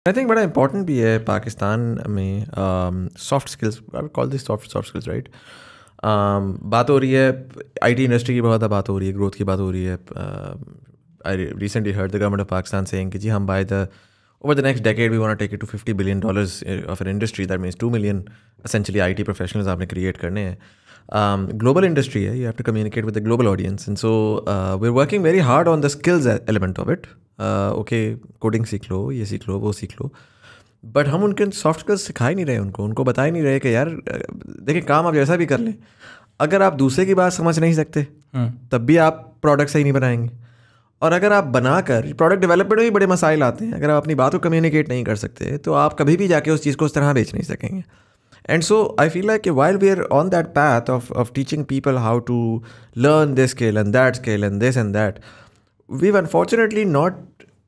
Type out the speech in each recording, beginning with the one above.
I think बड़ा important भी है पाकिस्तान में soft skills, I call this soft skills, right. बात हो रही है आईटी इंडस्ट्री की, बहुत ज़्यादा बात हो रही है, ग्रोथ की बात हो रही है। I recently heard the government of Pakistan saying कि जी हम by the over the next decade we want to take it to $50 billion of an industry. That means 2 million essentially IT professionals आपने create करने हैं. Global industry है, you have to communicate with the global audience, and so we're working very hard on the skills element of it. Okay, coding सीख लो, ये सीख लो, वो सीख लो, but हम उनके सॉफ्ट स्किल्स सिखा ही नहीं रहे, उनको बता ही नहीं रहे कि यार देखिए काम आप जैसा भी कर लें, अगर आप दूसरे की बात समझ नहीं सकते तब भी आप प्रोडक्ट सही नहीं बनाएंगे, और अगर आप बनाकर प्रोडक्ट डेवलपमेंट में भी बड़े मसाइल आते हैं, अगर आप अपनी बात को कम्युनिकेट नहीं कर सकते तो आप कभी भी जाके उस चीज़ को उस तरह बेच नहीं सकेंगे. And so I feel like while we are on that path of teaching people how to learn this skill and that skill and this and that, we've unfortunately not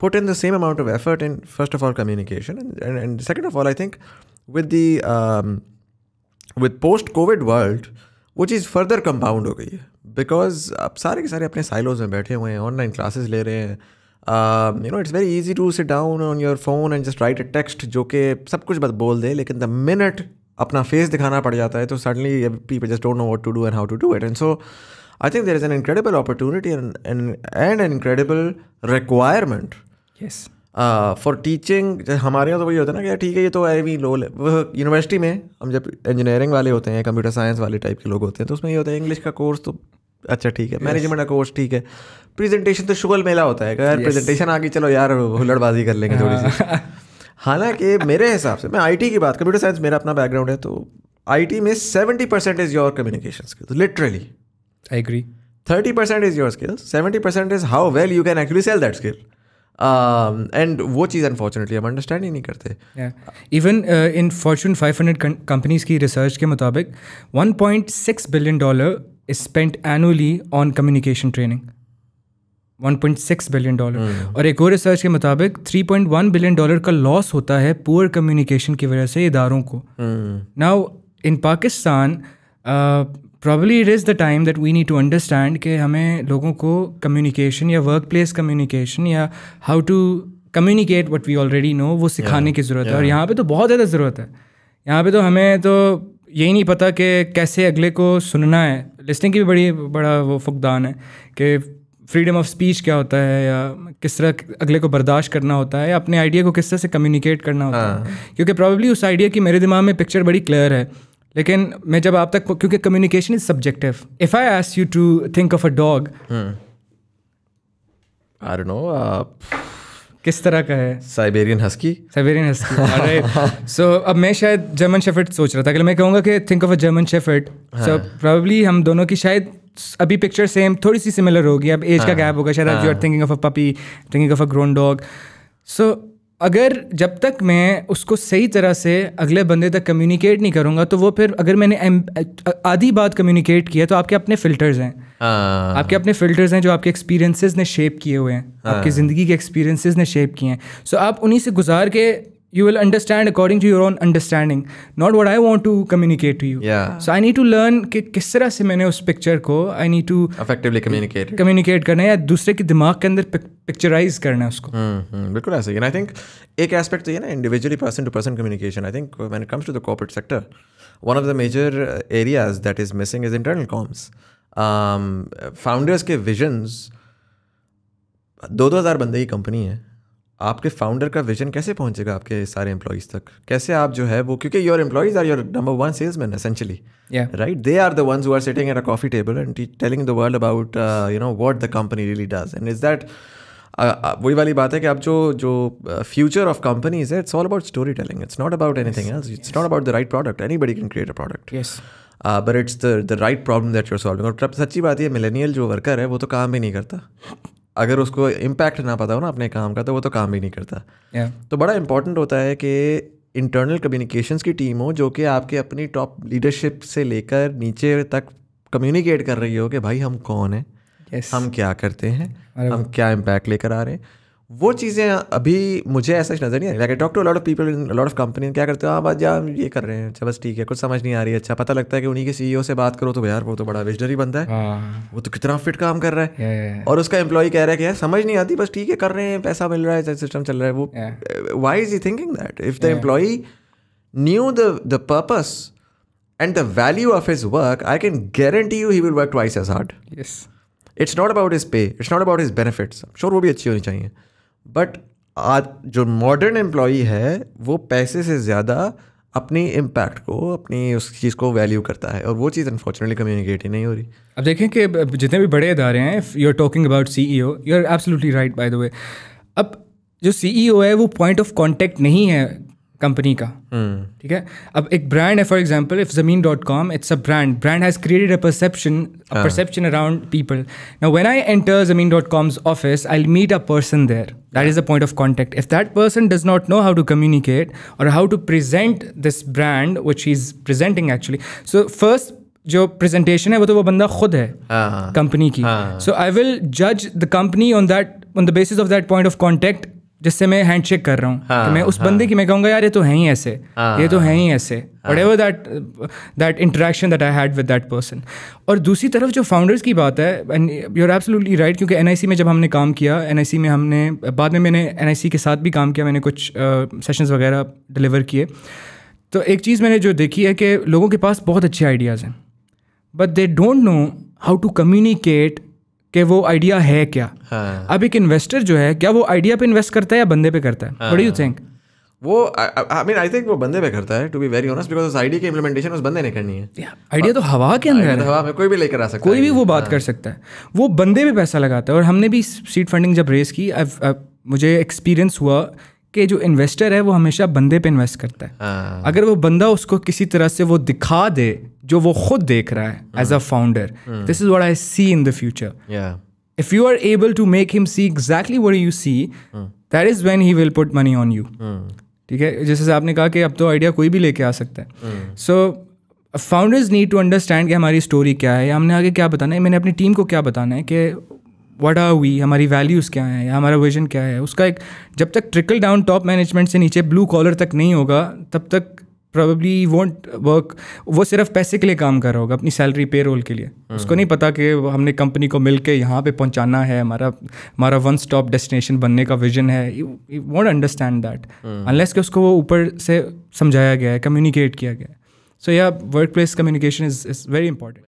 put in the same amount of effort in, first of all, communication, and second of all, I think with the with post-COVID world वो चीज़ further compound हो गई है, because आप सारे के सारे अपने silos में बैठे हुए हैं, ऑनलाइन क्लासेस ले रहे हैं. It's very easy to sit down on your phone and just write a text जो कि सब कुछ बस बोल दे, लेकिन द मिनट अपना फेस दिखाना पड़ जाता है तो suddenly people just don't know what to do and how to do it. And so I think there is an incredible opportunity and an incredible requirement for teaching. हमारे यहाँ तो वही होता है ना कि ठीक है ये तो आई वी लो, यूनिवर्सिटी में हम जब इंजीनियरिंग वाले होते हैं, कंप्यूटर साइंस वाले टाइप के लोग होते हैं, तो उसमें ये होता है इंग्लिश का कोर्स तो अच्छा ठीक है, मैनेजमेंट का कोर्स ठीक है, प्रेजेंटेशन तो शुगल मेला होता है, यार प्रेजेंटेशन आ गई चलो यार हुल्लड़बाजी कर लेंगे थोड़ी सी. हालांकि मेरे हिसाब से, मैं आईटी की बात, कंप्यूटर साइंस मेरा अपना बैकग्राउंड है, तो आईटी में 70% is your communication skills, literally. I agree. 30% is your skills, 70% is how well you can actually sell that skill. And वो चीज़ अनफॉर्चुनेटली हम अंडरस्टैंड ही नहीं करते. इवन इन फॉर्च्यून 500 कंपनीज की रिसर्च के मुताबिक $1.6 billion is spent annually on communication training. $1.6 billion. और एक और रिसर्च के मुताबिक $3.1 billion का लॉस होता है पुअर कम्युनिकेशन की वजह से इदारों को. Now in Pakistan probably it is the time that we need to understand कि हमें लोगों को कम्युनिकेशन या वर्क प्लेस कम्युनिकेशन या how to communicate what we already know वो सिखाने की ज़रूरत है. और यहाँ पे तो बहुत ज़्यादा ज़रूरत है. यहाँ पे तो हमें तो यही नहीं पता कि कैसे अगले को सुनना है. लिसनिंग की भी बड़ा वो फुकदान है कि फ्रीडम ऑफ स्पीच क्या होता है, या किस तरह अगले को बर्दाश्त करना होता है, या अपने आइडिया को किस तरह से कम्युनिकेट करना होता है. क्योंकि प्रॉब्ली उस आइडिया की मेरे दिमाग में पिक्चर बड़ी क्लियर है, लेकिन मैं जब आप तक, क्योंकि communication is subjective. If I ask you to think of a dog, I don't know किस तरह का है? Siberian husky. राइट. सो अब मैं शायद जर्मन शेफर्ड सोच रहा था कि मैं कहूँगा कि think of a German shepherd. So probably हम दोनों की शायद अभी पिक्चर सेम थोड़ी सी सिमिलर होगी. अब एज का गैप होगा, शायद you are thinking of a puppy, thinking of a grown dog. So अगर जब तक मैं उसको सही तरह से अगले बंदे तक कम्युनिकेट नहीं करूँगा, तो वो फिर अगर मैंने आधी बात कम्युनिकेट की है, तो आपके अपने फ़िल्टर्स हैं. आपके अपने फ़िल्टर्स हैं जो आपके एक्सपीरियंसेस ने शेप किए हुए हैं, आपकी ज़िंदगी के एक्सपीरियंसेस ने शेप किए हैं. सो आप उन्हीं से गुजार के you will understand according to your own understanding, not what I want to communicate to you. So I need to learn कि किस तरह से मैंने उस पिक्चर को I need to effectively communicate करना है, या दूसरे के दिमाग के अंदर पिक्चराइज करना है उसको. बिल्कुल ऐसे ही. And I think एक एस्पेक्ट तो ये ना, individually person to person communication. I think when it comes to the corporate sector, one of the major areas that is missing is internal comms. Founders के visions, 2,000 बंदे की company है, आपके founder का विजन कैसे पहुंचेगा आपके सारे एम्प्लॉइज़ तक? कैसे आप जो है वो, क्योंकि your employees are your number 1 salesman essentially, right? They are the ones who are sitting at a coffee table and telling the world about what the company really does. And is that वही वाली बात है कि आप जो future of companies है, it's all about story telling. It's not about anything else. It's not about the right product. Anybody can create a product, but it's the right problem that you are solving. और सच्ची बात है, millennial जो worker है वो तो काम भी नहीं करता. अगर उसको इम्पैक्ट ना पता हो ना अपने काम का, तो वो तो काम भी नहीं करता. तो बड़ा इंपॉर्टेंट होता है कि इंटरनल कम्युनिकेशंस की टीम हो जो कि आपके अपनी टॉप लीडरशिप से लेकर नीचे तक कम्युनिकेट कर रही हो कि भाई हम कौन हैं, हम क्या करते हैं, हम क्या इम्पैक्ट लेकर आ रहे हैं. वो चीज़ें अभी मुझे ऐसा नज़र नहीं आ रही. Like I talk to a lot of people in a lot of company, क्या करते हो, हाँ बात या ये कर रहे हैं, अच्छा बस ठीक है, कुछ समझ नहीं आ रही है. अच्छा पता लगता है कि उन्हीं के CEO से बात करो तो यार वो तो बड़ा विजनरी बंदा है, वो तो कितना फिट काम कर रहा है, और उसका एम्प्लॉय कह रहा है कि यार समझ नहीं आती, बस ठीक है कर रहे हैं, पैसा मिल रहा है, सिस्टम चल रहा है. वो why is he thinking that? If the employee knew the purpose and the value of his work, I can guarantee you he will work twice as hard. Yes. It's not about his pay, it's not about his benefits. I'm sure वो भी अच्छी होनी चाहिए, but आज जो modern employee है वो पैसे से ज़्यादा अपनी इम्पैक्ट को, अपनी उस चीज़ को वैल्यू करता है, और वो चीज़ अनफॉर्चुनेटली कम्युनिकेट ही नहीं हो रही. अब देखें कि जितने भी बड़े इदारे हैं, if you are talking about CEO, you are absolutely right by the way. अब जो CEO है वो पॉइंट ऑफ कॉन्टेक्ट नहीं है कंपनी का, ठीक है. अब एक ब्रांड है, for example if zameen.com, it's a brand has created a perception around people. Now when I enter zameen.com's office, I will meet a person there, that is the point of contact. If that person does not know how to communicate और how to present this brand which he is presenting actually, so first जो presentation है वो तो वो बंदा खुद है company की. सो आई विल जज the company on the basis of that point of contact, जिससे मैं हैंडशेक कर रहा हूँ. तो मैं उस बंदे की मैं कहूँगा यार ये तो है ही ऐसे, ये तो है ही ऐसे, whatever that interaction that I had with that person. और दूसरी तरफ जो फाउंडर्स की बात है, and you are absolutely right, क्योंकि NIC में जब हमने काम किया, NIC में हमने बाद में मैंने NIC के साथ भी काम किया, मैंने कुछ सेशंस वगैरह डिलीवर किए. तो एक चीज़ मैंने जो देखी है कि लोगों के पास बहुत अच्छे आइडियाज़ हैं, but they don't know how to communicate कि वो आइडिया है क्या. अब एक इन्वेस्टर जो है, क्या वो आइडिया पे इन्वेस्ट करता है या बंदे पे करता है? What do you think? वो आई थिंक वो बंदे पे करता है, to be very honest, because उस आइडिया की इम्प्लीमेंटेशन उस बंदे ने करनी है. आइडिया तो हवा के अंदर है, हवा में कोई भी लेकर आ सकता है, कोई भी वो बात कर सकता है, वो बंदे पे पैसा लगाता है. और हमने भी सीड फंडिंग जब रेस की, मुझे एक्सपीरियंस हुआ कि जो इन्वेस्टर है वो हमेशा बंदे पे इन्वेस्ट करता है. अगर वो बंदा उसको किसी तरह से वो दिखा दे जो वो खुद देख रहा है as a founder, this is what I see in the future. If you are able to make him see exactly what you see, that is when he will put money on you. ठीक है, जैसे आपने कहा कि अब तो idea कोई भी लेके आ सकता है. So founders need to understand कि हमारी स्टोरी क्या है, या हमने आगे क्या बताना है, मैंने अपनी टीम को क्या बताना है, कि what are we, हमारी वैल्यूज़ क्या हैं, या हमारा विजन क्या है. उसका एक जब तक ट्रिकल डाउन टॉप मैनेजमेंट से नीचे ब्लू कॉलर तक नहीं होगा, तब तक probably won't work. वो सिर्फ पैसे के लिए काम कर रहा होगा, अपनी सैलरी पे रोल के लिए. उसको नहीं पता कि हमने कंपनी को मिल के यहाँ पे पहुँचाना है, हमारा वन स्टॉप डेस्टिनेशन बनने का विजन है. you won't understand that unless कि उसको वो ऊपर से समझाया गया है, कम्युनिकेट किया गया है. So yeah, workplace communication is very important.